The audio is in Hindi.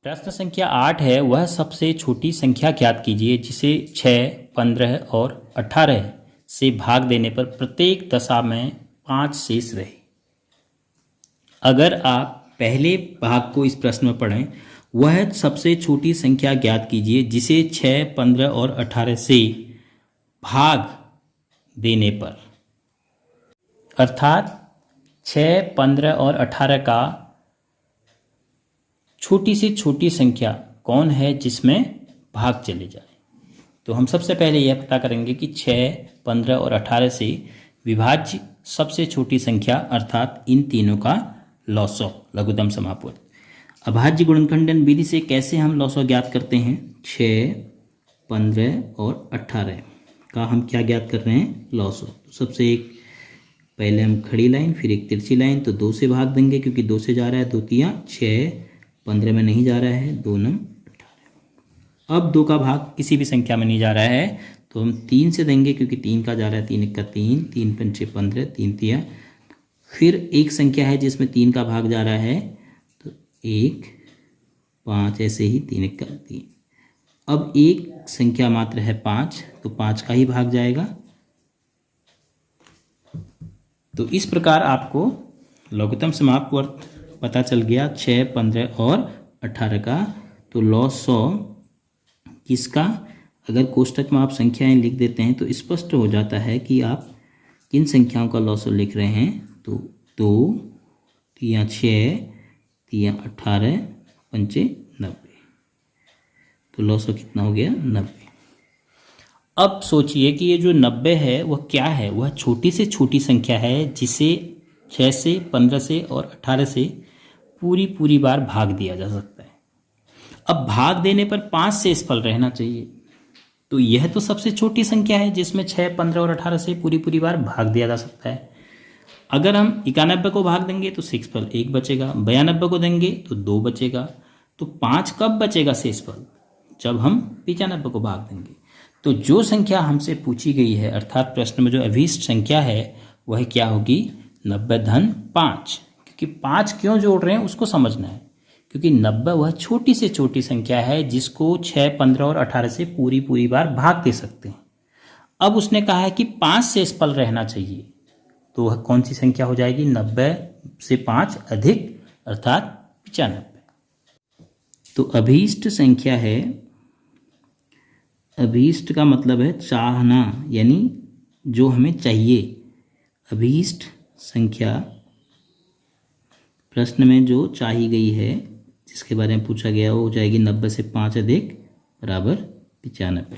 प्रश्न संख्या 8 है, वह सबसे छोटी संख्या ज्ञात कीजिए जिसे 6, 15 और 18 से भाग देने पर प्रत्येक दशा में 5 शेष रहे। अगर आप पहले भाग को इस प्रश्न में पढ़ें, वह सबसे छोटी संख्या ज्ञात कीजिए जिसे 6, 15 और 18 से भाग देने पर, अर्थात 6, 15 और 18 का छोटी से छोटी संख्या कौन है जिसमें भाग चले जाए। तो हम सबसे पहले यह पता करेंगे कि 6, 15 और 18 से विभाज्य सबसे छोटी संख्या अर्थात इन तीनों का लॉसव लघुत्तम समापवर्त। अभाज्य गुणनखंडन विधि से कैसे हम लॉसव ज्ञात करते हैं? 6, 15 और 18 का हम क्या ज्ञात कर रहे हैं? लॉसव। तो सबसे एक पहले हम खड़ी लाइन, फिर एक तिरछी लाइन, तो 2 से भाग देंगे क्योंकि 2 से जा रहा है, 2 तियां 6, 15 में नहीं जा रहा है, 2 9 18। अब 2 का भाग किसी भी संख्या में नहीं जा रहा है तो हम 3 से देंगे क्योंकि 3 का जा रहा है, 3 1 का 3, 3 5 15, 3 तिया। फिर एक संख्या है जिसमें 3 का भाग जा रहा है तो 1 5, ऐसे ही 3 1 का 3। अब एक संख्या मात्र है 5, तो 5 का ही भाग जाएगा। तो इस प्रकार आपको लघुत्तम समापवर्त पता चल गया 6, 15 और 18 का। तो लॉसव किसका, अगर कोष्टक में आप संख्याएं लिख देते हैं तो स्पष्ट हो जाता है कि आप किन संख्याओं का लॉसव लिख रहे हैं। तो 2 तियां 6, तियां 18, पंचे 90। तो लॉसव कितना हो गया? 90। अब सोचिए कि ये जो 90 है वह क्या है? वह छोटी से छोटी संख्या है जिसे 6 से, 15 से और 18 से पूरी बार भाग दिया जा सकता है। अब भाग देने पर 5 शेषफल रहना चाहिए। तो यह तो सबसे छोटी संख्या है जिसमें 6, 15 और 18 से पूरी बार भाग दिया जा सकता है। अगर हम 91 को भाग देंगे तो शेषफल 1 बचेगा, 92 को देंगे तो 2 बचेगा। तो 5 कब बचेगा शेषफल? जब हम 95 को भाग देंगे। तो जो संख्या हमसे पूछी गई है अर्थात प्रश्न में जो अभीष्ट संख्या है वह क्या होगी? 90 धन 5। क्योंकि 5 क्यों जोड़ रहे हैं उसको समझना है, क्योंकि 90 वह छोटी से छोटी संख्या है जिसको 6, 15 और 18 से पूरी बार भाग दे सकते हैं। अब उसने कहा है कि 5 शेषफल रहना चाहिए, तो वह कौन सी संख्या हो जाएगी? 90 से 5 अधिक अर्थात 95। तो अभीष्ट संख्या है, अभीष्ट का मतलब है चाहना, यानी जो हमें चाहिए। अभीष्ट संख्या प्रश्न में जो चाही गई है, जिसके बारे में पूछा गया, वो हो जाएगी 90 से 5 अधिक बराबर 95।